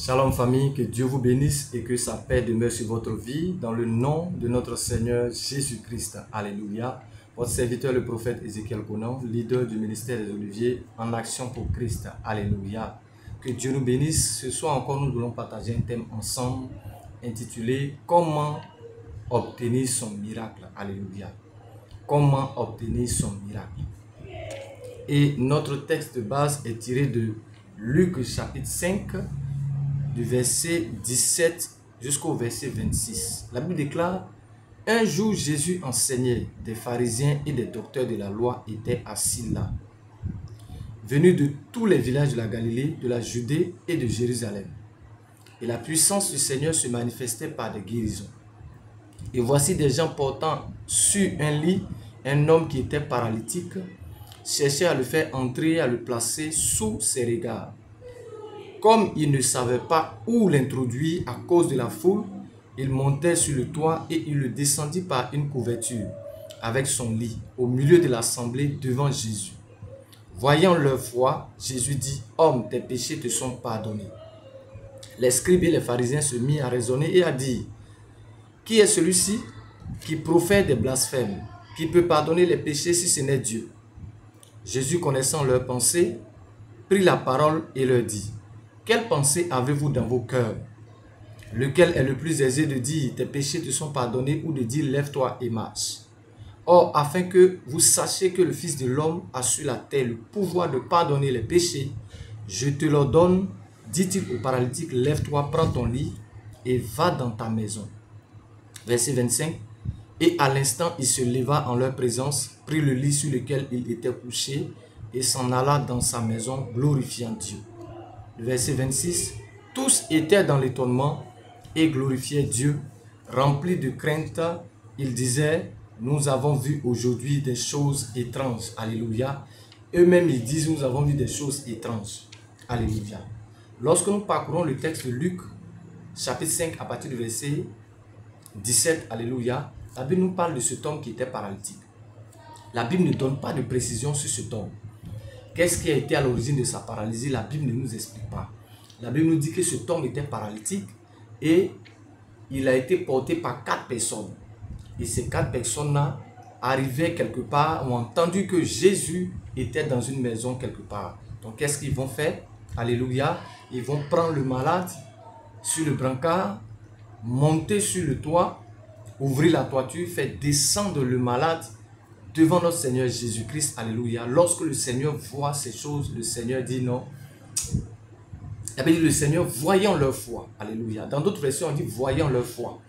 Shalom famille, que Dieu vous bénisse et que sa paix demeure sur votre vie dans le nom de notre Seigneur Jésus-Christ. Alléluia. Votre serviteur le prophète Ézéchiel Conan, leader du ministère des Oliviers en action pour Christ. Alléluia. Que Dieu nous bénisse. Ce soir encore nous voulons partager un thème ensemble intitulé « Comment obtenir son miracle ?» Alléluia. Comment obtenir son miracle? Et notre texte de base est tiré de Luc chapitre 5, du verset 17 jusqu'au verset 26. La Bible déclare: un jour Jésus enseignait, des pharisiens et des docteurs de la loi étaient assis là, venus de tous les villages de la Galilée, de la Judée et de Jérusalem. Et la puissance du Seigneur se manifestait par des guérisons. Et voici des gens portant sur un lit un homme qui était paralytique, cherchaient à le faire entrer et à le placer sous ses regards. Comme il ne savait pas où l'introduire à cause de la foule, il montait sur le toit et il le descendit par une couverture avec son lit au milieu de l'assemblée devant Jésus. Voyant leur foi, Jésus dit: « Homme, tes péchés te sont pardonnés. » Les scribes et les pharisiens se mirent à raisonner et à dire: « Qui est celui-ci qui profère des blasphèmes? Qui peut pardonner les péchés si ce n'est Dieu? » Jésus, connaissant leurs pensées, prit la parole et leur dit: « Quelle pensée avez-vous dans vos cœurs? Lequel est le plus aisé de dire: tes péchés te sont pardonnés, ou de dire: lève-toi et marche? Or, afin que vous sachiez que le Fils de l'homme a sur la terre le pouvoir de pardonner les péchés, je te l'ordonne, dit-il au paralytique: lève-toi, prends ton lit et va dans ta maison. » Verset 25. Et à l'instant, il se leva en leur présence, prit le lit sur lequel il était couché et s'en alla dans sa maison, glorifiant Dieu. Verset 26. Tous étaient dans l'étonnement et glorifiaient Dieu, remplis de crainte. Ils disaient: nous avons vu aujourd'hui des choses étranges. Alléluia. Eux-mêmes ils disent: nous avons vu des choses étranges. Alléluia. Lorsque nous parcourons le texte de Luc, chapitre 5, à partir du verset 17, alléluia, la Bible nous parle de cet homme qui était paralytique. La Bible ne donne pas de précision sur cet homme. Qu'est-ce qui a été à l'origine de sa paralysie? La Bible ne nous explique pas. La Bible nous dit que cet homme était paralytique et il a été porté par 4 personnes. Et ces 4 personnes-là arrivaient quelque part, ont entendu que Jésus était dans une maison quelque part. Donc qu'est-ce qu'ils vont faire? Alléluia. Ils vont prendre le malade sur le brancard, monter sur le toit, ouvrir la toiture, faire descendre le malade devant notre Seigneur Jésus-Christ. Alléluia. Lorsque le Seigneur voit ces choses, le Seigneur dit non. Il avait dit le Seigneur voyant leur foi. Alléluia. Dans d'autres versions, on dit voyant leur foi.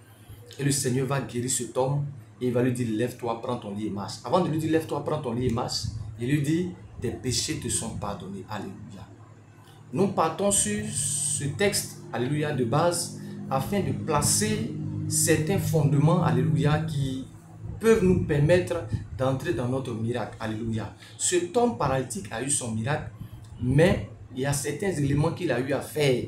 Et le Seigneur va guérir cet homme et il va lui dire: lève-toi, prends ton lit et marche. Avant de lui dire: lève-toi, prends ton lit et marche, il lui dit: tes péchés te sont pardonnés. Alléluia. Nous partons sur ce texte, alléluia, de base, afin de placer certains fondements, alléluia, qui peuvent nous permettre d'entrer dans notre miracle. Alléluia. Cet homme paralytique a eu son miracle, mais il y a certains éléments qu'il a eu à faire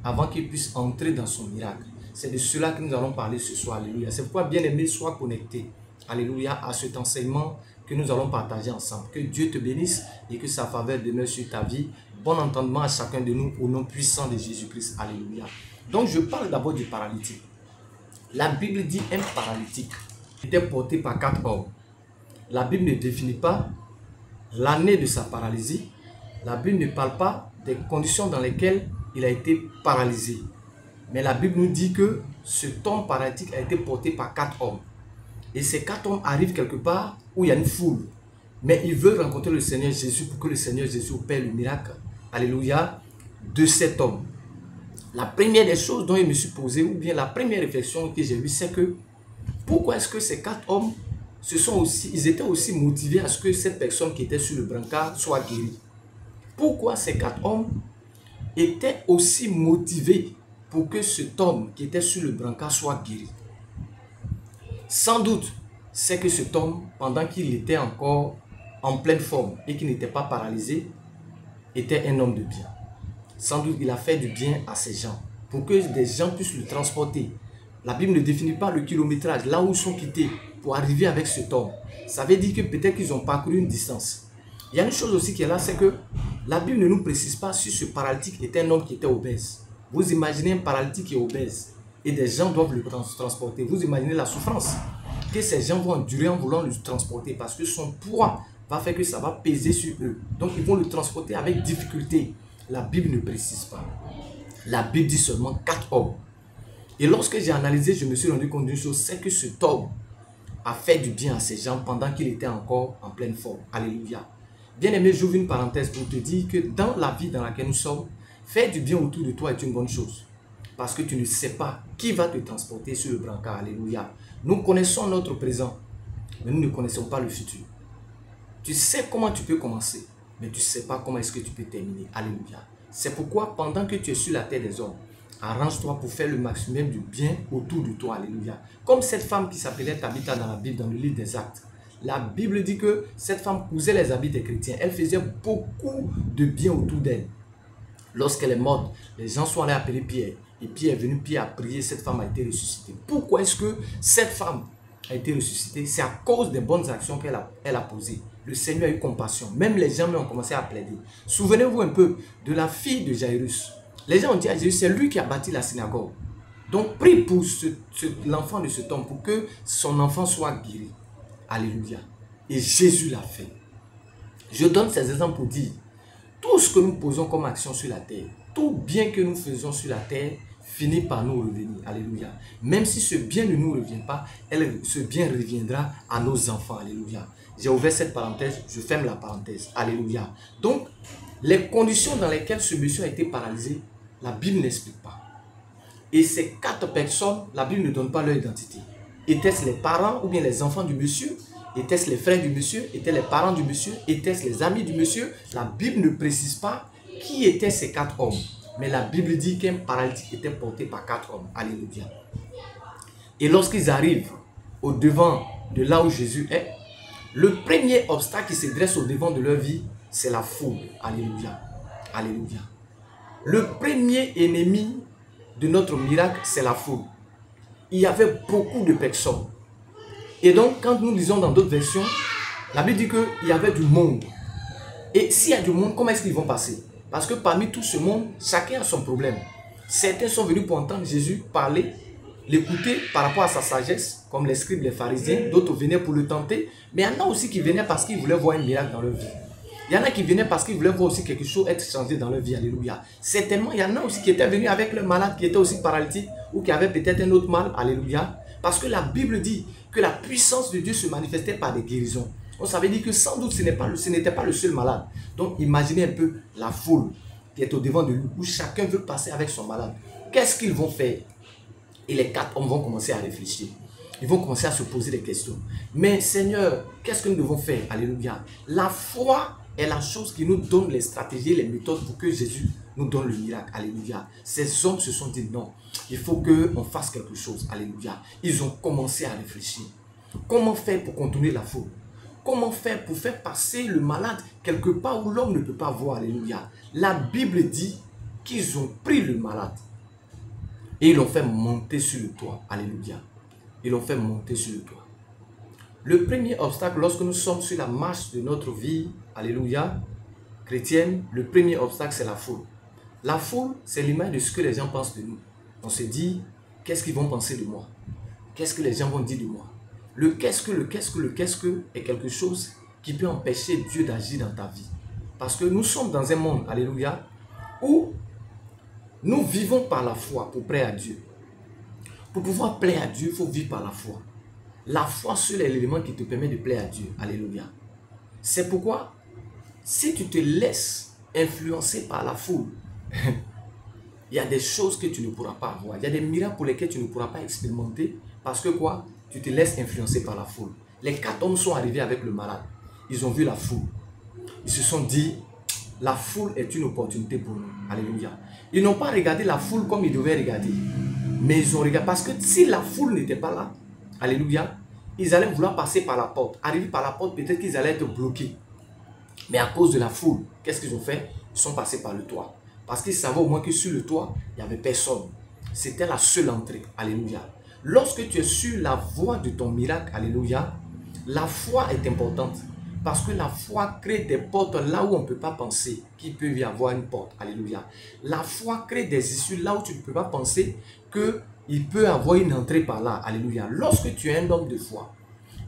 avant qu'il puisse entrer dans son miracle. C'est de cela que nous allons parler ce soir. Alléluia. C'est pourquoi, bien aimé, sois connecté, alléluia, à cet enseignement que nous allons partager ensemble. Que Dieu te bénisse et que sa faveur demeure sur ta vie. Bon entendement à chacun de nous au nom puissant de Jésus-Christ. Alléluia. Donc, je parle d'abord du paralytique. La Bible dit un paralytique était porté par 4 hommes. La Bible ne définit pas l'année de sa paralysie. La Bible ne parle pas des conditions dans lesquelles il a été paralysé. Mais la Bible nous dit que cet homme paralytique a été porté par 4 hommes. Et ces 4 hommes arrivent quelque part où il y a une foule. Mais ils veulent rencontrer le Seigneur Jésus pour que le Seigneur Jésus opère le miracle. Alléluia. De cet homme. La première des choses dont je me suis posé, ou bien la première réflexion que j'ai eue, c'est que pourquoi est-ce que ces 4 hommes ils étaient aussi motivés à ce que cette personne qui était sur le brancard soit guérie? Pourquoi ces 4 hommes étaient aussi motivés pour que cet homme qui était sur le brancard soit guéri? Sans doute, c'est que cet homme, pendant qu'il était encore en pleine forme et qu'il n'était pas paralysé, était un homme de bien. Sans doute, il a fait du bien à ces gens pour que des gens puissent le transporter. La Bible ne définit pas le kilométrage, là où ils sont quittés pour arriver avec cet homme. Ça veut dire que peut-être qu'ils ont parcouru une distance. Il y a une chose aussi qui est là, c'est que la Bible ne nous précise pas si ce paralytique était un homme qui était obèse. Vous imaginez un paralytique qui est obèse et des gens doivent le transporter. Vous imaginez la souffrance que ces gens vont endurer en voulant le transporter parce que son poids va faire que ça va peser sur eux. Donc ils vont le transporter avec difficulté. La Bible ne précise pas. La Bible dit seulement 4 hommes. Et lorsque j'ai analysé, je me suis rendu compte d'une chose, c'est que cet homme a fait du bien à ces gens pendant qu'il était encore en pleine forme. Alléluia. Bien aimé, j'ouvre une parenthèse pour te dire que dans la vie dans laquelle nous sommes, faire du bien autour de toi est une bonne chose. Parce que tu ne sais pas qui va te transporter sur le brancard. Alléluia. Nous connaissons notre présent, mais nous ne connaissons pas le futur. Tu sais comment tu peux commencer, mais tu ne sais pas comment est-ce que tu peux terminer. Alléluia. C'est pourquoi pendant que tu es sur la terre des hommes, arrange-toi pour faire le maximum du bien autour de toi. Alléluia. Comme cette femme qui s'appelait Tabitha dans la Bible, dans le livre des Actes. La Bible dit que cette femme cousait les habits des chrétiens. Elle faisait beaucoup de bien autour d'elle. Lorsqu'elle est morte, les gens sont allés appeler Pierre. Et Pierre est venu, Pierre a prié, cette femme a été ressuscitée. Pourquoi est-ce que cette femme a été ressuscitée? C'est à cause des bonnes actions qu'elle a posées. Le Seigneur a eu compassion. Même les gens ont commencé à plaider. Souvenez-vous un peu de la fille de Jairus. Les gens ont dit à Jésus, c'est lui qui a bâti la synagogue. Donc prie pour l'enfant de cet homme, pour que son enfant soit guéri. Alléluia. Et Jésus l'a fait. Je donne ces exemples pour dire, tout ce que nous posons comme action sur la terre, tout bien que nous faisons sur la terre, finit par nous revenir. Alléluia. Même si ce bien ne nous revient pas, ce bien reviendra à nos enfants. Alléluia. J'ai ouvert cette parenthèse, je ferme la parenthèse. Alléluia. Donc, les conditions dans lesquelles ce monsieur a été paralysé, la Bible n'explique pas. Et ces 4 personnes, la Bible ne donne pas leur identité. Étaient-ce les parents ou bien les enfants du monsieur? Étaient-ce les frères du monsieur? Étaient-ce les parents du monsieur? Étaient-ce les amis du monsieur? La Bible ne précise pas qui étaient ces 4 hommes. Mais la Bible dit qu'un paralytique était porté par 4 hommes. Alléluia. Et lorsqu'ils arrivent au devant de là où Jésus est, le premier obstacle qui se dresse au devant de leur vie, c'est la foule. Alléluia. Alléluia. Le premier ennemi de notre miracle, c'est la foule. Il y avait beaucoup de personnes. Et donc, quand nous lisons dans d'autres versions, la Bible dit qu'il y avait du monde. Et s'il y a du monde, comment est-ce qu'ils vont passer? Parce que parmi tout ce monde, chacun a son problème. Certains sont venus pour entendre Jésus parler, l'écouter par rapport à sa sagesse, comme les scribes, les pharisiens. D'autres venaient pour le tenter. Mais il y en a aussi qui venaient parce qu'ils voulaient voir un miracle dans leur vie. Il y en a qui venaient parce qu'ils voulaient voir aussi quelque chose être changé dans leur vie. Alléluia. Certainement, il y en a aussi qui étaient venus avec le malade qui était aussi paralytique ou qui avait peut-être un autre mal. Alléluia. Parce que la Bible dit que la puissance de Dieu se manifestait par des guérisons. On savait dire que sans doute ce n'était pas le seul malade. Donc imaginez un peu la foule qui est au devant de lui, où chacun veut passer avec son malade. Qu'est-ce qu'ils vont faire? Et les 4 hommes vont commencer à réfléchir. Ils vont commencer à se poser des questions. Mais Seigneur, qu'est-ce que nous devons faire? Alléluia. La foi est la chose qui nous donne les stratégies, les méthodes pour que Jésus nous donne le miracle. Alléluia. Ces hommes se sont dit non, il faut qu'on fasse quelque chose. Alléluia. Ils ont commencé à réfléchir. Comment faire pour contourner la foule? Comment faire pour faire passer le malade quelque part où l'homme ne peut pas voir? Alléluia. La Bible dit qu'ils ont pris le malade et ils l'ont fait monter sur le toit. Alléluia. Ils l'ont fait monter sur le toit. Le premier obstacle, lorsque nous sommes sur la marche de notre vie, alléluia, chrétienne, le premier obstacle, c'est la foule. La foule, c'est l'image de ce que les gens pensent de nous. On se dit, qu'est-ce qu'ils vont penser de moi? Qu'est-ce que les gens vont dire de moi? Le qu'est-ce que est quelque chose qui peut empêcher Dieu d'agir dans ta vie. Parce que nous sommes dans un monde, alléluia, où nous vivons par la foi pour plaire à Dieu. Pour pouvoir plaire à Dieu, il faut vivre par la foi. La foi, seul est l'élément qui te permet de plaire à Dieu. Alléluia. C'est pourquoi, si tu te laisses influencer par la foule, il y a des choses que tu ne pourras pas avoir. Il y a des miracles pour lesquels tu ne pourras pas expérimenter. Parce que quoi? Tu te laisses influencer par la foule. Les 4 hommes sont arrivés avec le malade. Ils ont vu la foule. Ils se sont dit, la foule est une opportunité pour nous. Alléluia. Ils n'ont pas regardé la foule comme ils devaient regarder. Mais ils ont regardé. Parce que si la foule n'était pas là, alléluia, ils allaient vouloir passer par la porte. Arriver par la porte, peut-être qu'ils allaient être bloqués. Mais à cause de la foule, qu'est-ce qu'ils ont fait? Ils sont passés par le toit. Parce qu'ils savaient au moins que sur le toit, il n'y avait personne. C'était la seule entrée. Alléluia. Lorsque tu es sur la voie de ton miracle, alléluia, la foi est importante. Parce que la foi crée des portes là où on ne peut pas penser qu'il peut y avoir une porte. Alléluia. La foi crée des issues là où tu ne peux pas penser qu'il peut y avoir une entrée par là. Alléluia. Lorsque tu es un homme de foi,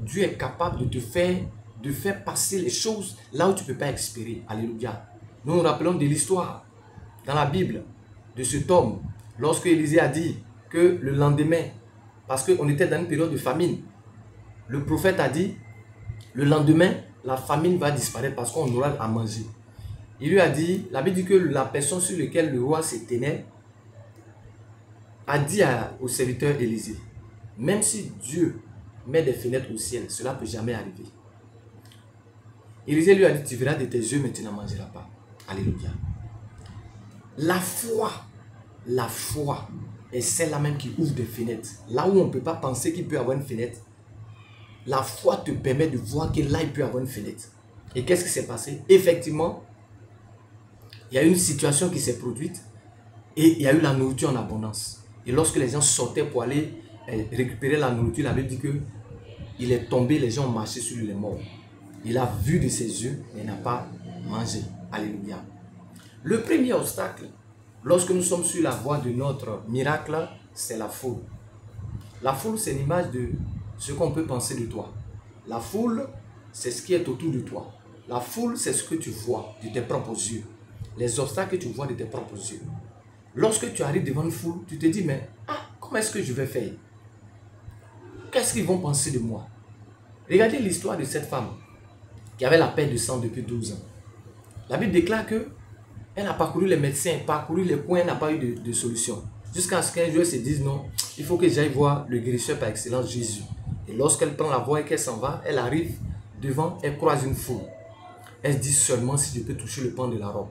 Dieu est capable de faire passer les choses là où tu ne peux pas espérer. Alléluia. Nous nous rappelons de l'histoire dans la Bible de cet homme. Lorsque Élisée a dit que le lendemain, parce qu'on était dans une période de famine, le prophète a dit, le lendemain, la famine va disparaître parce qu'on aura à manger. Il lui a dit, la Bible dit que la personne sur laquelle le roi se tenait a dit au serviteur Élisée, même si Dieu met des fenêtres au ciel, cela ne peut jamais arriver. Élisée lui a dit, tu verras de tes yeux, mais tu n'en mangeras pas. Alléluia. La foi est celle-là même qui ouvre des fenêtres. Là où on ne peut pas penser qu'il peut y avoir une fenêtre, la foi te permet de voir que là, il peut y avoir une fenêtre. Et qu'est-ce qui s'est passé? Effectivement, il y a une situation qui s'est produite et il y a eu la nourriture en abondance. Et lorsque les gens sortaient pour aller récupérer la nourriture, la Bible dit qu'il est tombé, les gens ont marché sur les morts. Il a vu de ses yeux, mais n'a pas mangé. Alléluia. Le premier obstacle, lorsque nous sommes sur la voie de notre miracle, c'est la foule. La foule, c'est l'image de ce qu'on peut penser de toi. La foule, c'est ce qui est autour de toi. La foule, c'est ce que tu vois de tes propres yeux. Les obstacles que tu vois de tes propres yeux. Lorsque tu arrives devant une foule, tu te dis, mais comment est-ce que je vais faire? Qu'est-ce qu'ils vont penser de moi? Regardez l'histoire de cette femme qui avait la perte de sang depuis 12 ans. La Bible déclare qu'elle a parcouru les médecins, parcouru les coins, elle n'a pas eu de solution. Jusqu'à ce qu'un jour elle se dise, non, il faut que j'aille voir le guérisseur par excellence, Jésus. Et lorsqu'elle prend la voie et qu'elle s'en va, elle arrive devant, elle croise une foule. Elle se dit seulement si je peux toucher le pan de la robe.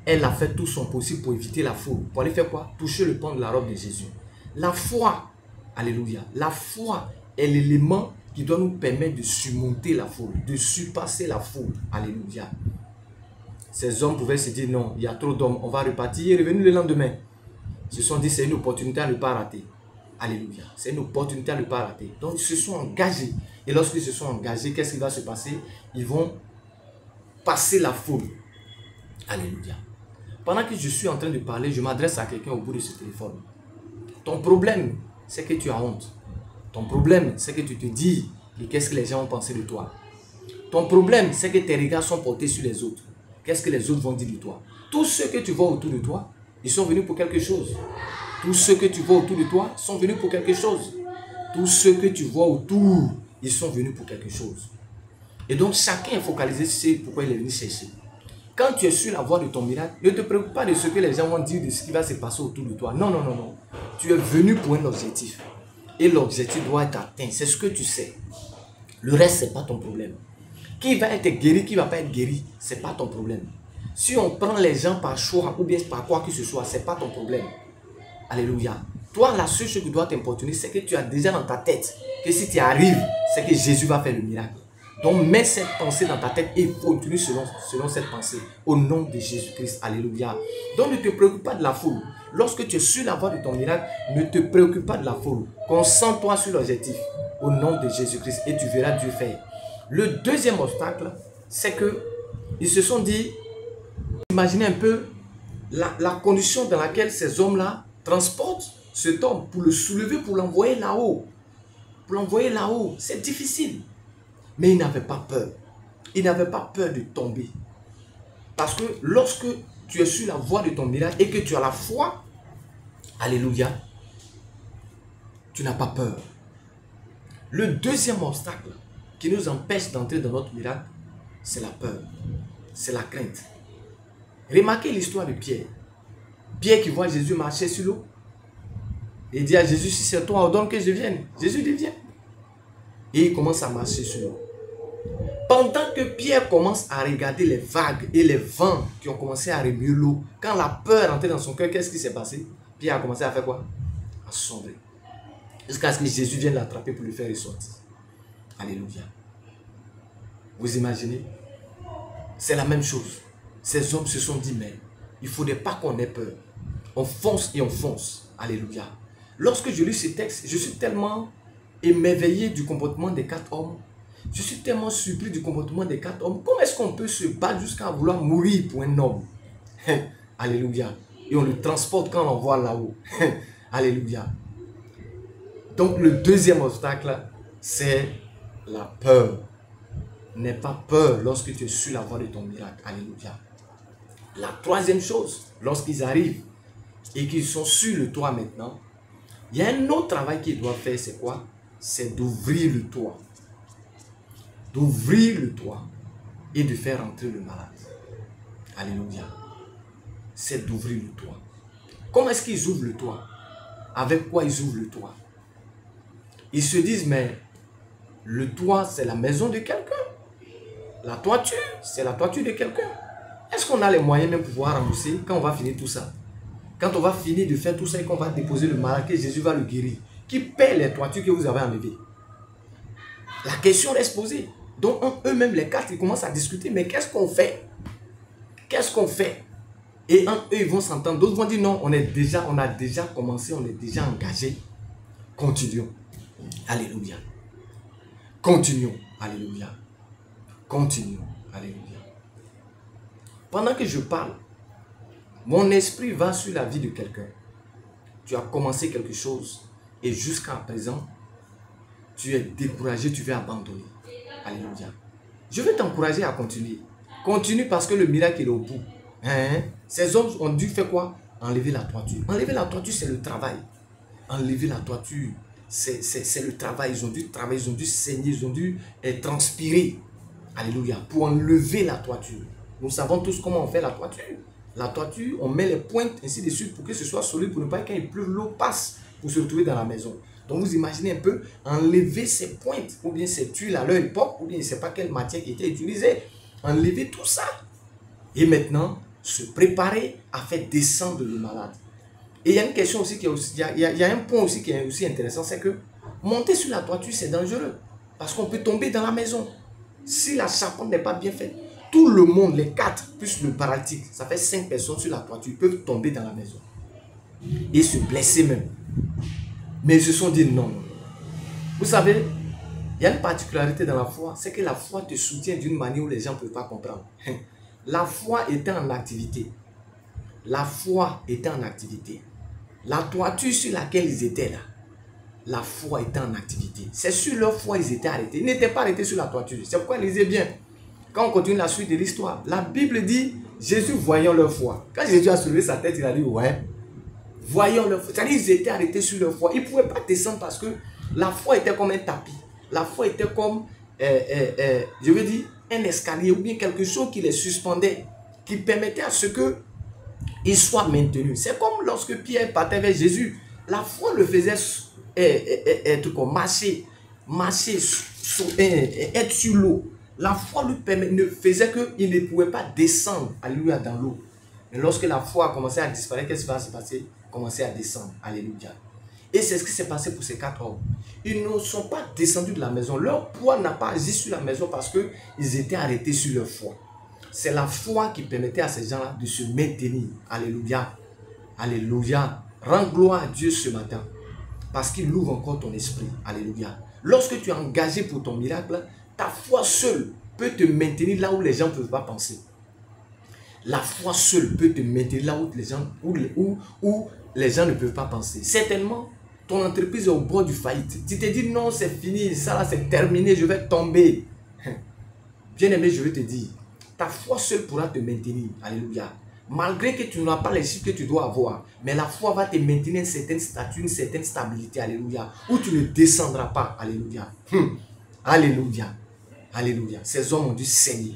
Elle a fait tout son possible pour éviter la foule. Pour aller faire quoi? Toucher le pan de la robe de Jésus. La foi, alléluia, la foi est l'élément qui doit nous permettre de surmonter la foule, de surpasser la foule. Alléluia. Ces hommes pouvaient se dire non, il y a trop d'hommes, on va repartir. Et revenir le lendemain. Ils se sont dit c'est une opportunité à ne pas rater. Alléluia. C'est une opportunité à ne pas rater. Donc ils se sont engagés. Et lorsqu'ils se sont engagés, qu'est-ce qui va se passer? Ils vont passer la foule. Alléluia. Pendant que je suis en train de parler, je m'adresse à quelqu'un au bout de ce téléphone. Ton problème, c'est que tu as honte. Ton problème, c'est que tu te dis qu'est-ce que les gens vont penser de toi. Ton problème, c'est que tes regards sont portés sur les autres. Qu'est-ce que les autres vont dire de toi? Tous ceux que tu vois autour de toi, ils sont venus pour quelque chose. Tous ceux que tu vois autour de toi sont venus pour quelque chose. Tous ceux que tu vois autour, ils sont venus pour quelque chose. Et donc, chacun est focalisé sur pourquoi il est venu chercher. Quand tu es sur la voie de ton miracle, ne te préoccupe pas de ce que les gens vont dire, de ce qui va se passer autour de toi. Non, non, non, non. Tu es venu pour un objectif. Et l'objectif doit être atteint. C'est ce que tu sais. Le reste, ce n'est pas ton problème. Qui va être guéri, qui ne va pas être guéri, ce n'est pas ton problème. Si on prend les gens par choix ou bien par quoi que ce soit, ce n'est pas ton problème. Alléluia. Toi, la seule chose qui doit t'importuner, c'est que tu as déjà dans ta tête que si tu arrives, c'est que Jésus va faire le miracle. Donc, mets cette pensée dans ta tête et continue selon cette pensée. Au nom de Jésus-Christ. Alléluia. Donc, ne te préoccupe pas de la foule. Lorsque tu es sur la voie de ton miracle, ne te préoccupe pas de la foule. Concentre-toi sur l'objectif. Au nom de Jésus-Christ. Et tu verras Dieu faire. Le deuxième obstacle, c'est que ils se sont dit, imaginez un peu la condition dans laquelle ces hommes-là transportent cet homme pour le soulever, pour l'envoyer là-haut. Pour l'envoyer là-haut, c'est difficile. Mais ils n'avaient pas peur. Ils n'avaient pas peur de tomber. Parce que lorsque tu es sur la voie de ton miracle et que tu as la foi, alléluia, tu n'as pas peur. Le deuxième obstacle qui nous empêche d'entrer dans notre miracle, c'est la peur, c'est la crainte. Remarquez l'histoire de Pierre. Pierre qui voit Jésus marcher sur l'eau. Il dit à Jésus, si c'est toi, ordonne que je vienne. Jésus dit, viens. Et il commence à marcher sur l'eau. Pendant que Pierre commence à regarder les vagues et les vents qui ont commencé à remuer l'eau, quand la peur est entrée dans son cœur, qu'est-ce qui s'est passé? Pierre a commencé à faire quoi? À sombrer. Jusqu'à ce que Jésus vienne l'attraper pour le faire ressortir. Alléluia. Vous imaginez? C'est la même chose. Ces hommes se sont dit, mais il ne faudrait pas qu'on ait peur. On fonce et on fonce. Alléluia. Lorsque je lis ce texte, je suis tellement émerveillé du comportement des 4 hommes. Je suis tellement surpris du comportement des 4 hommes. Comment est-ce qu'on peut se battre jusqu'à vouloir mourir pour un homme? Alléluia. Et on le transporte quand on l'envoie là-haut. Alléluia. Donc le deuxième obstacle, c'est la peur. N'aie pas peur lorsque tu es sur la voie de ton miracle. Alléluia. La troisième chose, lorsqu'ils arrivent et qu'ils sont sur le toit maintenant, il y a un autre travail qu'ils doivent faire, c'est quoi? C'est d'ouvrir le toit. D'ouvrir le toit et de faire entrer le malade. Alléluia. C'est d'ouvrir le toit. Comment est-ce qu'ils ouvrent le toit? Avec quoi ils ouvrent le toit? Ils se disent, mais le toit, c'est la maison de quelqu'un. La toiture, c'est la toiture de quelqu'un. Est-ce qu'on a les moyens même de pouvoir rembourser quand on va finir tout ça? Quand on va finir de faire tout ça et qu'on va déposer le malade, que Jésus va le guérir. Qui paie les toitures que vous avez enlevées? La question reste posée. Donc eux-mêmes, les 4, ils commencent à discuter. Mais qu'est-ce qu'on fait? Qu'est-ce qu'on fait? Et eux, ils vont s'entendre. D'autres vont dire non, on a déjà commencé, on est déjà engagé. Continuons. Alléluia. Continuons. Alléluia. Continuons. Alléluia. Pendant que je parle, mon esprit va sur la vie de quelqu'un. Tu as commencé quelque chose et jusqu'à présent, tu es découragé, tu veux abandonner. Alléluia. Je veux t'encourager à continuer. Continue parce que le miracle est au bout. Ces hommes ont dû faire quoi? Enlever la toiture. Enlever la toiture, c'est le travail. Enlever la toiture, c'est le travail. Ils ont dû travailler, ils ont dû saigner, ils ont dû transpirer. Alléluia. Pour enlever la toiture. Nous savons tous comment on fait la toiture. La toiture, on met les pointes ainsi de suite pour que ce soit solide, pour ne pas quand il pleut, l'eau passe pour se retrouver dans la maison. Donc vous imaginez un peu enlever ces pointes, ou bien ces tuiles à leur époque, ou bien je ne sais pas quelle matière qui était utilisée. Enlever tout ça. Et maintenant, se préparer à faire descendre le malade. Et il y a une question aussi qui est aussi, il y a un point aussi qui est aussi intéressant, c'est que monter sur la toiture, c'est dangereux. Parce qu'on peut tomber dans la maison. Si la charpente n'est pas bien faite, tout le monde, les 4, plus le paralytique, ça fait 5 personnes sur la toiture, peuvent tomber dans la maison. Et se blesser même. Mais ils se sont dit non. Vous savez, il y a une particularité dans la foi, c'est que la foi te soutient d'une manière où les gens ne peuvent pas comprendre. La foi était en activité. La foi était en activité. La toiture sur laquelle ils étaient là, la foi était en activité. C'est sur leur foi ils étaient arrêtés. Ils n'étaient pas arrêtés sur la toiture. C'est pourquoi lisez bien. Quand on continue la suite de l'histoire, la Bible dit, Jésus voyant leur foi. Quand Jésus a soulevé sa tête, il a dit, ouais, voyant leur foi. C'est-à-dire qu'ils étaient arrêtés sur leur foi. Ils ne pouvaient pas descendre parce que la foi était comme un tapis. La foi était comme, je veux dire, un escalier ou bien quelque chose qui les suspendait, qui permettait à ce qu'ils soient maintenus. C'est comme lorsque Pierre partait vers Jésus. La foi le faisait être comme marcher, être sur l'eau. La foi ne faisait qu'il ne pouvait pas descendre, alléluia, dans l'eau. Mais lorsque la foi a commencé à disparaître, qu'est-ce qui va se passer? Commencer à descendre, alléluia. Et c'est ce qui s'est passé pour ces 4 hommes. Ils ne sont pas descendus de la maison. Leur poids n'a pas agi sur la maison parce qu'ils étaient arrêtés sur leur foi. C'est la foi qui permettait à ces gens-là de se maintenir. Alléluia. Alléluia. Rends gloire à Dieu ce matin. Parce qu'il ouvre encore ton esprit. Alléluia. Lorsque tu es engagé pour ton miracle, ta foi seule peut te maintenir là où les gens ne peuvent pas penser. La foi seule peut te maintenir là où les gens ne peuvent pas penser. Certainement, ton entreprise est au bord du faillite. Tu te dis non, c'est fini, ça là c'est terminé, je vais tomber. Bien aimé, je vais te dire, ta foi seule pourra te maintenir. Alléluia. Malgré que tu n'as pas les chiffres que tu dois avoir, mais la foi va te maintenir une certaine statut, une certaine stabilité. Alléluia. Où tu ne descendras pas. Alléluia. Alléluia. Alléluia. Ces hommes ont dû saigner.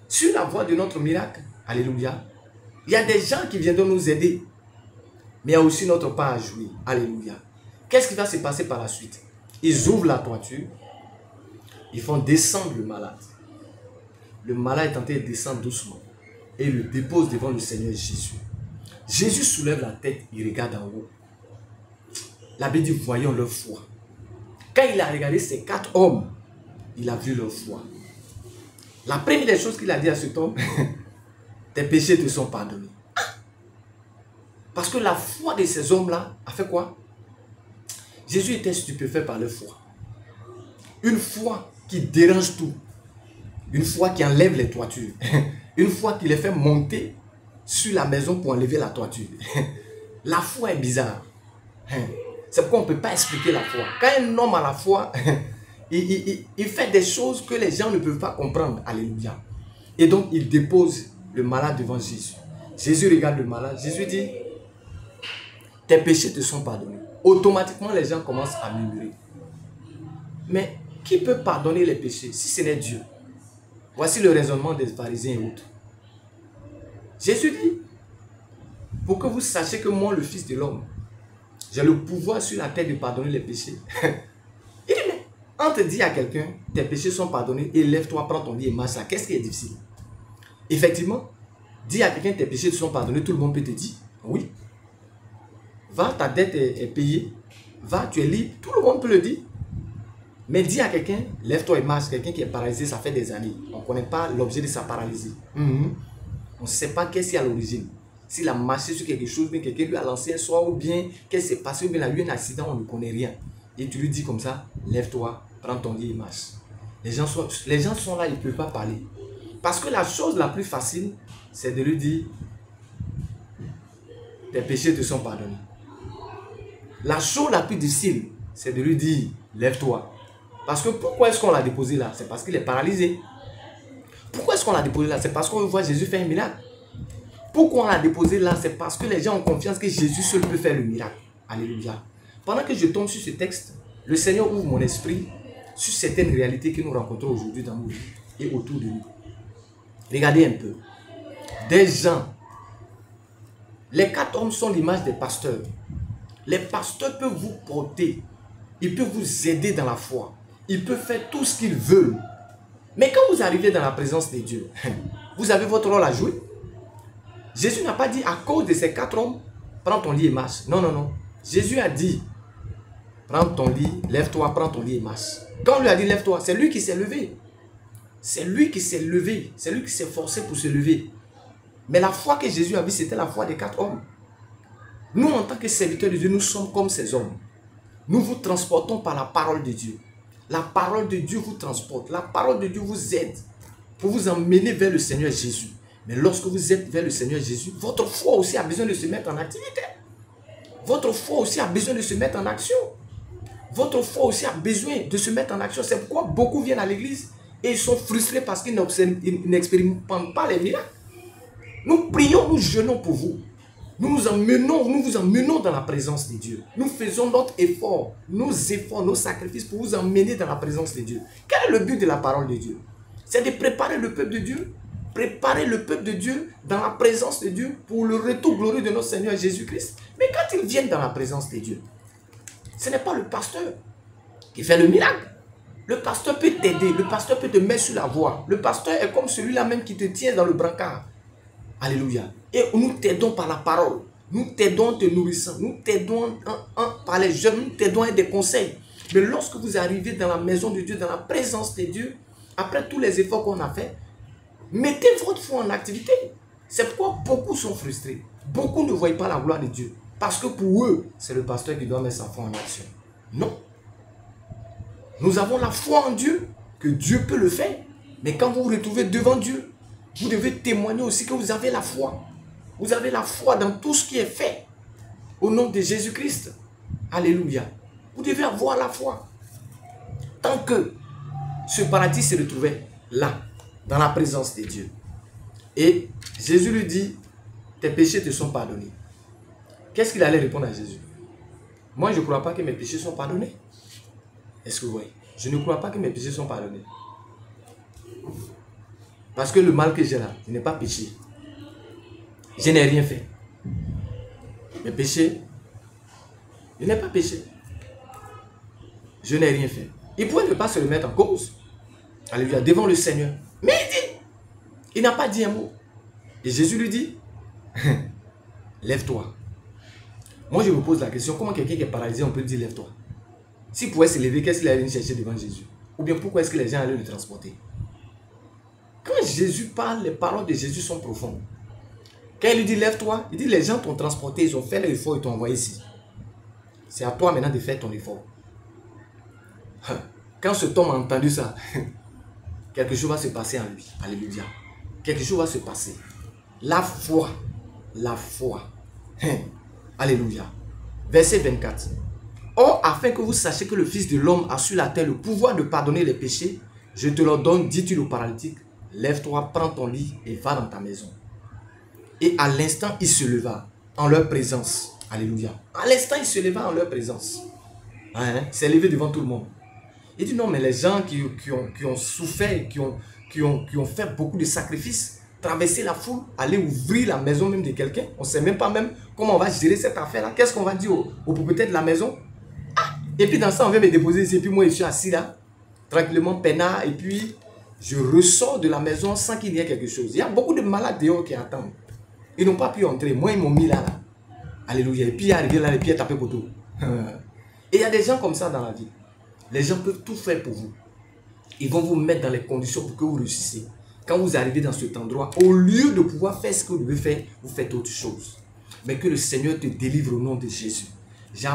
Sur la voie de notre miracle, alléluia, il y a des gens qui viendront nous aider. Mais il y a aussi notre part à jouer. Alléluia. Qu'est-ce qui va se passer par la suite? Ils ouvrent la toiture. Ils font descendre le malade. Le malade est en train de descendre doucement. Et il le dépose devant le Seigneur Jésus. Jésus soulève la tête, il regarde en haut. La Bible dit, voyons leur foi. Quand il a regardé ces 4 hommes, il a vu leur foi. La première des choses qu'il a dit à cet homme, tes péchés te sont pardonnés. Parce que la foi de ces hommes-là a fait quoi? Jésus était stupéfait par leur foi. Une foi qui dérange tout. Une foi qui enlève les toitures. Une foi qui les fait monter sur la maison pour enlever la toiture. La foi est bizarre. C'est pourquoi on ne peut pas expliquer la foi. Quand un homme a la foi, il fait des choses que les gens ne peuvent pas comprendre. Alléluia. Et donc, il dépose le malade devant Jésus. Jésus regarde le malade. Jésus dit, tes péchés te sont pardonnés. Automatiquement, les gens commencent à murmurer. Mais qui peut pardonner les péchés si ce n'est Dieu? Voici le raisonnement des pharisiens et autres. Jésus dit, pour que vous sachiez que moi, le Fils de l'homme, j'ai le pouvoir sur la terre de pardonner les péchés. Il dit, mais on te dit à quelqu'un, tes péchés sont pardonnés, et lève-toi, prends ton lit et marche là. Qu'est-ce qui est difficile? Effectivement, dis à quelqu'un, tes péchés te sont pardonnés, tout le monde peut te dire, oui. Va, ta dette est payée. Va, tu es libre. Tout le monde peut le dire. Mais dis à quelqu'un, lève-toi et marche. Quelqu'un qui est paralysé, ça fait des années. On ne connaît pas l'objet de sa paralysie. On ne sait pas qu'est-ce qui est à l'origine. S'il a marché sur quelque chose, bien quelqu'un lui a lancé un soir, ou bien qu'est-ce qui s'est passé, ou bien il a eu un accident, on ne connaît rien. Et tu lui dis comme ça, lève-toi, prends ton lit et marche. Les gens sont là, ils ne peuvent pas parler. Parce que la chose la plus facile, c'est de lui dire, tes péchés te sont pardonnés. La chose la plus difficile, c'est de lui dire, lève-toi. Parce que pourquoi est-ce qu'on l'a déposé là? C'est parce qu'il est paralysé. Pourquoi est-ce qu'on l'a déposé là? C'est parce qu'on voit Jésus faire un miracle. Pourquoi on l'a déposé là? C'est parce que les gens ont confiance que Jésus seul peut faire le miracle. Alléluia. Pendant que je tombe sur ce texte, le Seigneur ouvre mon esprit sur certaines réalités que nous rencontrons aujourd'hui dans nos vies et autour de nous. Regardez un peu. Des gens. Les 4 hommes sont l'image des pasteurs. Les pasteurs peuvent vous porter. Ils peuvent vous aider dans la foi. Ils peuvent faire tout ce qu'ils veulent. Mais quand vous arrivez dans la présence de Dieu, vous avez votre rôle à jouer. Jésus n'a pas dit à cause de ces 4 hommes, prends ton lit et marche. Non, non, non. Jésus a dit, prends ton lit, lève-toi, prends ton lit et marche. Quand on lui a dit lève-toi, c'est lui qui s'est levé. C'est lui qui s'est levé. C'est lui qui s'est forcé pour se lever. Mais la foi que Jésus a vue, c'était la foi des 4 hommes. Nous, en tant que serviteurs de Dieu, nous sommes comme ces hommes. Nous vous transportons par la parole de Dieu. La parole de Dieu vous transporte. La parole de Dieu vous aide pour vous emmener vers le Seigneur Jésus. Mais lorsque vous êtes vers le Seigneur Jésus, votre foi aussi a besoin de se mettre en activité. Votre foi aussi a besoin de se mettre en action. Votre foi aussi a besoin de se mettre en action. C'est pourquoi beaucoup viennent à l'église et ils sont frustrés parce qu'ils n'expérimentent pas les miracles. Nous prions, nous jeûnons pour vous. Nous vous emmenons dans la présence de Dieu. Nous faisons notre effort, nos sacrifices pour vous emmener dans la présence de Dieu. Quel est le but de la parole de Dieu? C'est de préparer le peuple de Dieu. Préparer le peuple de Dieu dans la présence de Dieu pour le retour glorieux de notre Seigneur Jésus-Christ. Mais quand ils viennent dans la présence de Dieu, ce n'est pas le pasteur qui fait le miracle. Le pasteur peut t'aider, le pasteur peut te mettre sur la voie. Le pasteur est comme celui-là même qui te tient dans le brancard. Alléluia. Et nous t'aidons par la parole. Nous t'aidons en te nourrissant. Nous t'aidons par les jeunes. Nous t'aidons avec des conseils. Mais lorsque vous arrivez dans la maison de Dieu, dans la présence de Dieu, après tous les efforts qu'on a fait, mettez votre foi en activité. C'est pourquoi beaucoup sont frustrés. Beaucoup ne voient pas la gloire de Dieu. Parce que pour eux, c'est le pasteur qui doit mettre sa foi en action. Non. Nous avons la foi en Dieu, que Dieu peut le faire. Mais quand vous vous retrouvez devant Dieu, vous devez témoigner aussi que vous avez la foi. Vous avez la foi dans tout ce qui est fait. Au nom de Jésus-Christ. Alléluia. Vous devez avoir la foi. Tant que ce paradis se retrouvait là, dans la présence de Dieu. Et Jésus lui dit, tes péchés te sont pardonnés. Qu'est-ce qu'il allait répondre à Jésus? Moi, je ne crois pas que mes péchés sont pardonnés. Est-ce que vous voyez? Je ne crois pas que mes péchés sont pardonnés. Parce que le mal que j'ai là, je n'ai pas péché. Je n'ai rien fait. Mes péchés, je n'ai pas péché. Je n'ai rien fait. Il pouvait ne pas se remettre en cause. Alléluia, devant le Seigneur. Mais il n'a pas dit un mot. Et Jésus lui dit, lève-toi. Moi, je me pose la question, comment quelqu'un qui est paralysé, on peut dire lève-toi? S'il pouvait se lever, qu'est-ce qu'il allait chercher devant Jésus? Ou bien pourquoi est-ce que les gens allaient le transporter? Quand Jésus parle, les paroles de Jésus sont profondes. Quand il lui dit lève-toi, il dit les gens t'ont transporté, ils ont fait l'effort, ils t'ont envoyé ici. C'est à toi maintenant de faire ton effort. Quand cet homme a entendu ça, quelque chose va se passer en lui. Alléluia. Quelque chose va se passer. La foi. La foi. Alléluia. Verset 24. Or, afin que vous sachiez que le Fils de l'homme a sur la terre le pouvoir de pardonner les péchés, je te l'ordonne, dit-il au paralytique, lève-toi, prends ton lit et va dans ta maison. Et à l'instant, il se leva en leur présence. Alléluia. À l'instant, il se leva en leur présence. Hein? Il s'est levé devant tout le monde. Il dit non, mais les gens qui ont souffert, qui ont fait beaucoup de sacrifices, traverser la foule, aller ouvrir la maison même de quelqu'un, on ne sait même pas même comment on va gérer cette affaire-là. Qu'est-ce qu'on va dire au propriétaire de la maison? Et puis dans ça, on vient me déposer ici. Et puis moi, je suis assis là, tranquillement, peinard. Et puis, je ressors de la maison sans qu'il y ait quelque chose. Il y a beaucoup de malades dehors qui attendent. Ils n'ont pas pu entrer. Moi, ils m'ont mis là. Alléluia. Et puis, il est arrivé là, et puis il a tapé poteau. Et il y a des gens comme ça dans la vie. Les gens peuvent tout faire pour vous. Ils vont vous mettre dans les conditions pour que vous réussissiez. Quand vous arrivez dans cet endroit, au lieu de pouvoir faire ce que vous devez faire, vous faites autre chose. Mais que le Seigneur te délivre au nom de Jésus. Je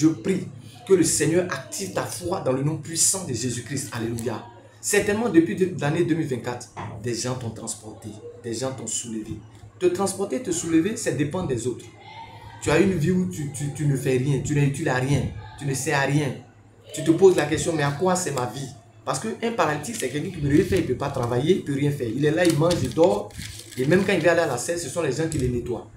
prie que le Seigneur active ta foi dans le nom puissant de Jésus-Christ. Alléluia. Certainement, depuis l'année 2024, des gens t'ont transporté, des gens t'ont soulevé. Te transporter, te soulever, ça dépend des autres. Tu as une vie où tu ne fais rien, tu n'es utile à rien, tu ne sais à rien. Tu te poses la question, mais à quoi c'est ma vie? Parce qu'un paralytique, c'est quelqu'un qui ne peut rien faire, il ne peut pas travailler, il ne peut rien faire. Il est là, il mange, il dort. Et même quand il va aller à la scène, ce sont les gens qui les nettoient.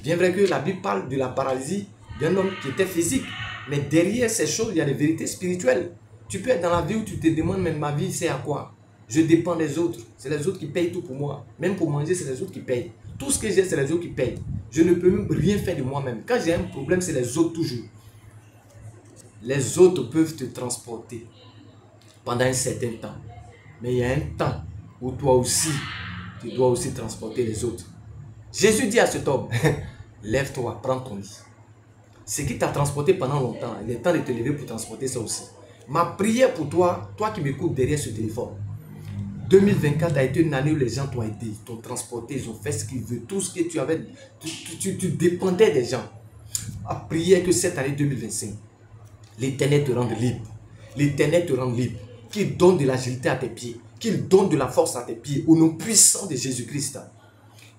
Bien vrai que la Bible parle de la paralysie d'un homme qui était physique. Mais derrière ces choses, il y a des vérités spirituelles. Tu peux être dans la vie où tu te demandes, mais ma vie, c'est à quoi? Je dépends des autres. C'est les autres qui payent tout pour moi. Même pour manger, c'est les autres qui payent. Tout ce que j'ai, c'est les autres qui payent. Je ne peux même rien faire de moi-même. Quand j'ai un problème, c'est les autres toujours. Les autres peuvent te transporter pendant un certain temps. Mais il y a un temps où toi aussi, tu dois aussi transporter les autres. Jésus dit à cet homme, lève-toi, prends ton lit. Ce qui t'a transporté pendant longtemps, il est temps de te lever pour transporter ça aussi. Ma prière pour toi, toi qui m'écoutes derrière ce téléphone, 2024 a été une année où les gens t'ont aidé, t'ont transporté, ils ont fait ce qu'ils veulent, tout ce que tu avais, tu dépendais des gens. Ma prière que cette année 2025, l'Éternel te rende libre. L'Éternel te rende libre. Qu'il donne de l'agilité à tes pieds. Qu'il donne de la force à tes pieds. Au nom puissant de Jésus-Christ.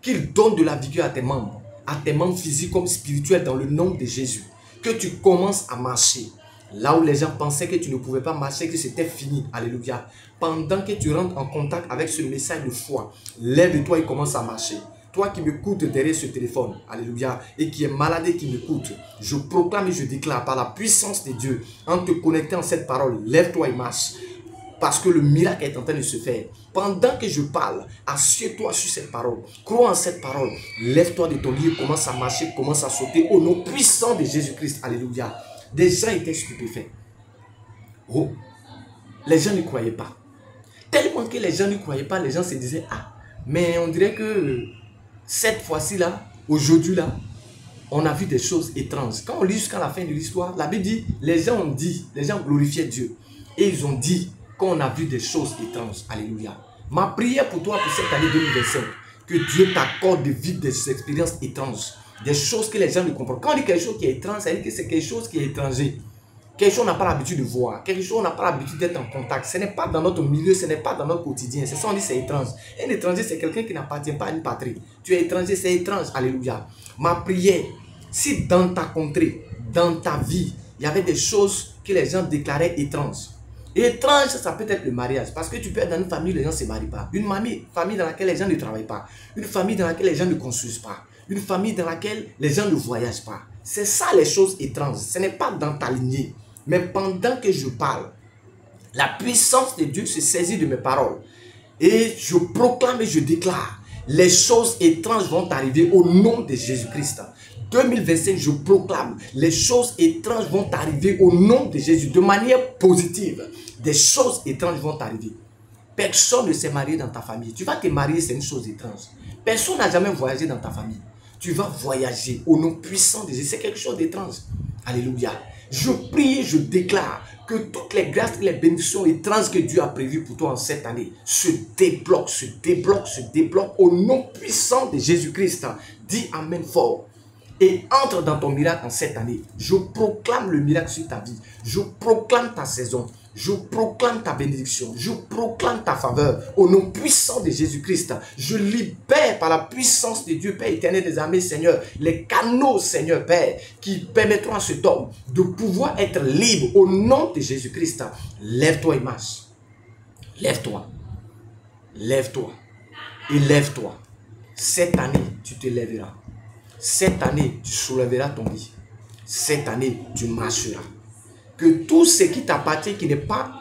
Qu'il donne de la vigueur à tes membres physiques comme spirituels dans le nom de Jésus. Que tu commences à marcher. Là où les gens pensaient que tu ne pouvais pas marcher, que c'était fini. Alléluia. Pendant que tu rentres en contact avec ce message de foi, lève-toi et commence à marcher. Toi qui m'écoutes derrière ce téléphone, alléluia, et qui est malade et qui m'écoute, je proclame et je déclare par la puissance de Dieu, en te connectant à cette parole, lève-toi et marche. Parce que le miracle est en train de se faire. Pendant que je parle, assieds-toi sur cette parole. Crois en cette parole. Lève-toi de ton lit, commence à marcher, commence à sauter au nom puissant de Jésus-Christ. Alléluia. Des gens étaient stupéfaits. Oh, les gens ne croyaient pas. Tellement que les gens ne croyaient pas, les gens se disaient, ah, mais on dirait que cette fois-ci là, aujourd'hui là, on a vu des choses étranges. Quand on lit jusqu'à la fin de l'histoire, la Bible dit, les gens ont dit, les gens glorifiaient Dieu. Et ils ont dit qu'on a vu des choses étranges. Alléluia. Ma prière pour toi pour cette année 2025, que Dieu t'accorde de vivre des expériences étranges. Des choses que les gens ne comprennent pas. Quand on dit quelque chose qui est étrange, ça veut dire que c'est quelque chose qui est étranger. Quelque chose qu'on n'a pas l'habitude de voir. Quelque chose qu'on n'a pas l'habitude d'être en contact. Ce n'est pas dans notre milieu, ce n'est pas dans notre quotidien. C'est ça on dit c'est étrange. Un étranger, c'est quelqu'un qui n'appartient pas à une patrie. Tu es étranger, c'est étrange. Alléluia. Ma prière, si dans ta contrée, dans ta vie, il y avait des choses que les gens déclaraient étranges. Et étrange, ça peut être le mariage. Parce que tu peux être dans une famille où les gens ne se marient pas. Une famille dans laquelle les gens ne travaillent pas. Une famille dans laquelle les gens ne construisent pas. Une famille dans laquelle les gens ne voyagent pas. C'est ça les choses étranges. Ce n'est pas dans ta lignée. Mais pendant que je parle, la puissance de Dieu se saisit de mes paroles. Et je proclame et je déclare, les choses étranges vont arriver au nom de Jésus-Christ. 2025, je proclame, les choses étranges vont arriver au nom de Jésus, de manière positive. Des choses étranges vont arriver. Personne ne s'est marié dans ta famille. Tu vas te marier, c'est une chose étrange. Personne n'a jamais voyagé dans ta famille. Tu vas voyager au nom puissant de Jésus. C'est quelque chose d'étrange. Alléluia. Je prie et je déclare que toutes les grâces et les bénédictions étranges que Dieu a prévues pour toi en cette année se débloquent, se débloquent, se débloquent au nom puissant de Jésus-Christ. Dis Amen fort. et entre dans ton miracle en cette année. Je proclame le miracle sur ta vie. Je proclame ta saison. Je proclame ta bénédiction. Je proclame ta faveur. Au nom puissant de Jésus-Christ, je libère par la puissance de Dieu, Père éternel des armées, Seigneur, les canaux, Seigneur, Père, qui permettront à cet homme de pouvoir être libre au nom de Jésus-Christ. Lève-toi et marche. Lève-toi. Lève-toi. Et lève-toi. Cette année, tu te lèveras. Cette année, tu soulèveras ton lit. Cette année, tu marcheras. Que tout ce qui t'appartient, qui n'est pas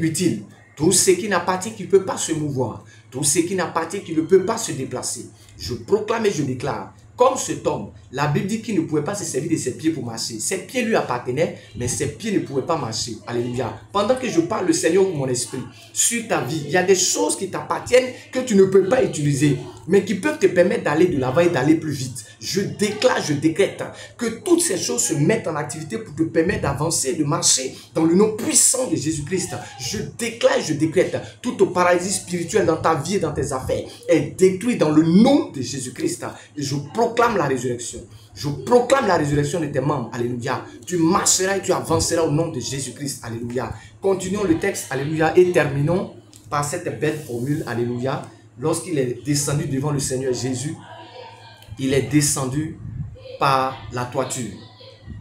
utile, tout ce qui n'appartient, qui ne peut pas se mouvoir, tout ce qui n'appartient, qui ne peut pas se déplacer, je proclame et je déclare, comme cet homme, la Bible dit qu'il ne pouvait pas se servir de ses pieds pour marcher. Ses pieds lui appartenaient, mais ses pieds ne pouvaient pas marcher. Alléluia. Pendant que je parle, le Seigneur ouvre mon esprit sur ta vie. Il y a des choses qui t'appartiennent que tu ne peux pas utiliser, mais qui peuvent te permettre d'aller de l'avant et d'aller plus vite. Je déclare, je décrète que toutes ces choses se mettent en activité pour te permettre d'avancer, de marcher dans le nom puissant de Jésus-Christ. Je déclare, je décrète toute paralysie spirituelle dans ta vie et dans tes affaires est détruite dans le nom de Jésus-Christ. Et je proclame la résurrection. Je proclame la résurrection de tes membres. Alléluia. Tu marcheras et tu avanceras au nom de Jésus-Christ. Alléluia. Continuons le texte. Alléluia. Et terminons par cette belle formule. Alléluia. Lorsqu'il est descendu devant le Seigneur Jésus, il est descendu par la toiture.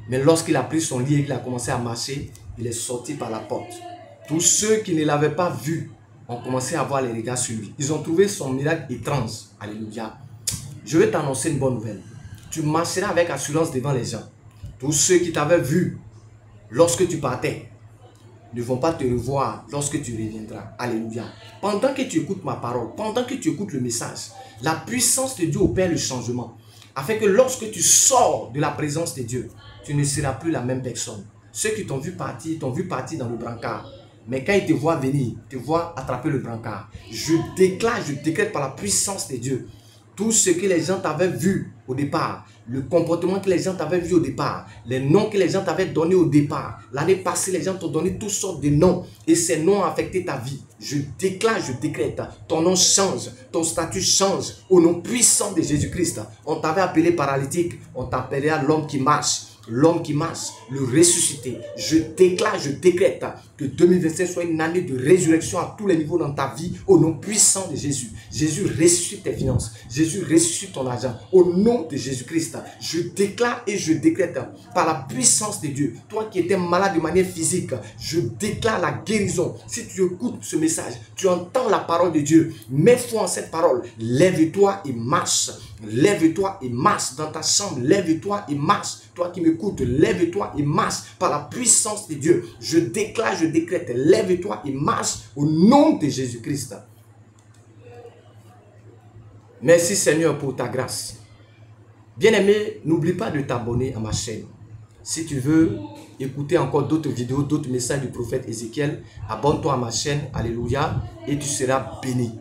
Mais lorsqu'il a pris son lit et qu'il a commencé à marcher, il est sorti par la porte. Tous ceux qui ne l'avaient pas vu ont commencé à avoir les regards sur lui. Ils ont trouvé son miracle étrange. Alléluia. Je vais t'annoncer une bonne nouvelle. Tu marcheras avec assurance devant les gens. Tous ceux qui t'avaient vu lorsque tu partais ne vont pas te revoir lorsque tu reviendras. Alléluia. Pendant que tu écoutes ma parole, pendant que tu écoutes le message, la puissance de Dieu opère le changement. Afin que lorsque tu sors de la présence de Dieu, tu ne seras plus la même personne. Ceux qui t'ont vu partir dans le brancard. Mais quand ils te voient venir, te voient attraper le brancard. Je déclare, je décrète par la puissance de Dieu. Tout ce que les gens t'avaient vu au départ, le comportement que les gens t'avaient vu au départ, les noms que les gens t'avaient donnés au départ. L'année passée, les gens t'ont donné toutes sortes de noms et ces noms ont affecté ta vie. Je déclare, je décrète, ton nom change, ton statut change au nom puissant de Jésus-Christ. On t'avait appelé paralytique, on t'appellera l'homme qui marche. L'homme qui marche, le ressuscité. Je déclare, je décrète que 2025 soit une année de résurrection à tous les niveaux dans ta vie au nom puissant de Jésus. Jésus ressuscite tes finances. Jésus ressuscite ton argent. Au nom de Jésus-Christ, je déclare et je décrète par la puissance de Dieu. Toi qui étais malade de manière physique, je déclare la guérison. Si tu écoutes ce message, tu entends la parole de Dieu. Mets foi en cette parole. Lève-toi et marche. Lève-toi et marche dans ta chambre. Lève-toi et marche. Toi qui m'écoutes, lève-toi et marche par la puissance de Dieu. Je déclare, je décrète, lève-toi et marche au nom de Jésus-Christ. Merci Seigneur pour ta grâce. Bien-aimé, n'oublie pas de t'abonner à ma chaîne. Si tu veux écouter encore d'autres vidéos, d'autres messages du prophète Ézéchiel, abonne-toi à ma chaîne, alléluia, et tu seras béni.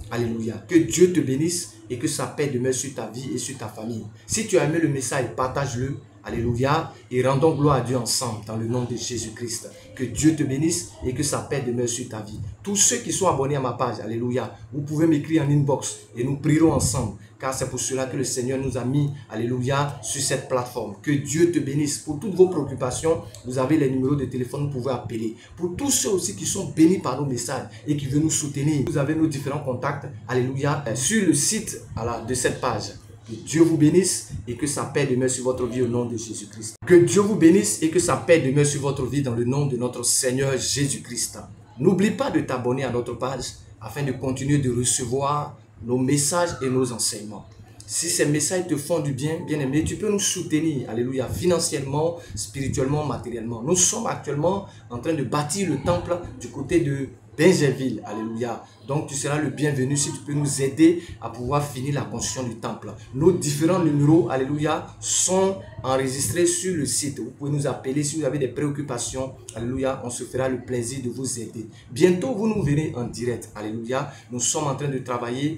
Alléluia. Que Dieu te bénisse et que sa paix demeure sur ta vie et sur ta famille. Si tu as aimé le message, partage-le. Alléluia. Et rendons gloire à Dieu ensemble dans le nom de Jésus-Christ. Que Dieu te bénisse et que sa paix demeure sur ta vie. Tous ceux qui sont abonnés à ma page, alléluia, vous pouvez m'écrire en inbox et nous prierons ensemble. Car c'est pour cela que le Seigneur nous a mis, alléluia, sur cette plateforme. Que Dieu te bénisse. Pour toutes vos préoccupations, vous avez les numéros de téléphone, vous pouvez appeler. Pour tous ceux aussi qui sont bénis par nos messages et qui veulent nous soutenir, vous avez nos différents contacts, alléluia, sur le site de cette page. Que Dieu vous bénisse et que sa paix demeure sur votre vie au nom de Jésus-Christ. Que Dieu vous bénisse et que sa paix demeure sur votre vie dans le nom de notre Seigneur Jésus-Christ. N'oublie pas de t'abonner à notre page afin de continuer de recevoir nos messages et nos enseignements. Si ces messages te font du bien, bien-aimé, tu peux nous soutenir, alléluia, financièrement, spirituellement, matériellement. Nous sommes actuellement en train de bâtir le temple du côté de Benjerville, alléluia. Donc tu seras le bienvenu si tu peux nous aider à pouvoir finir la construction du temple. Nos différents numéros, alléluia, sont enregistrés sur le site. Vous pouvez nous appeler si vous avez des préoccupations, alléluia, on se fera le plaisir de vous aider. Bientôt vous nous verrez en direct, alléluia. Nous sommes en train de travailler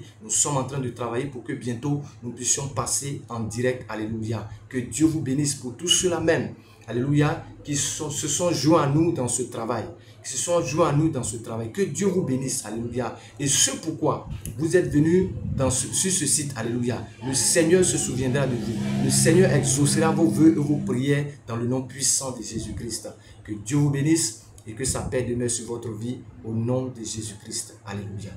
pour que bientôt nous puissions passer en direct, alléluia. Que Dieu vous bénisse pour tout cela même. alléluia, qui se sont joints à nous dans ce travail. Qui se sont joints à nous dans ce travail. Que Dieu vous bénisse, alléluia. Et ce pourquoi vous êtes venus sur ce site, alléluia. Le Seigneur se souviendra de vous. Le Seigneur exaucera vos vœux et vos prières dans le nom puissant de Jésus-Christ. Que Dieu vous bénisse et que sa paix demeure sur votre vie au nom de Jésus-Christ. Alléluia.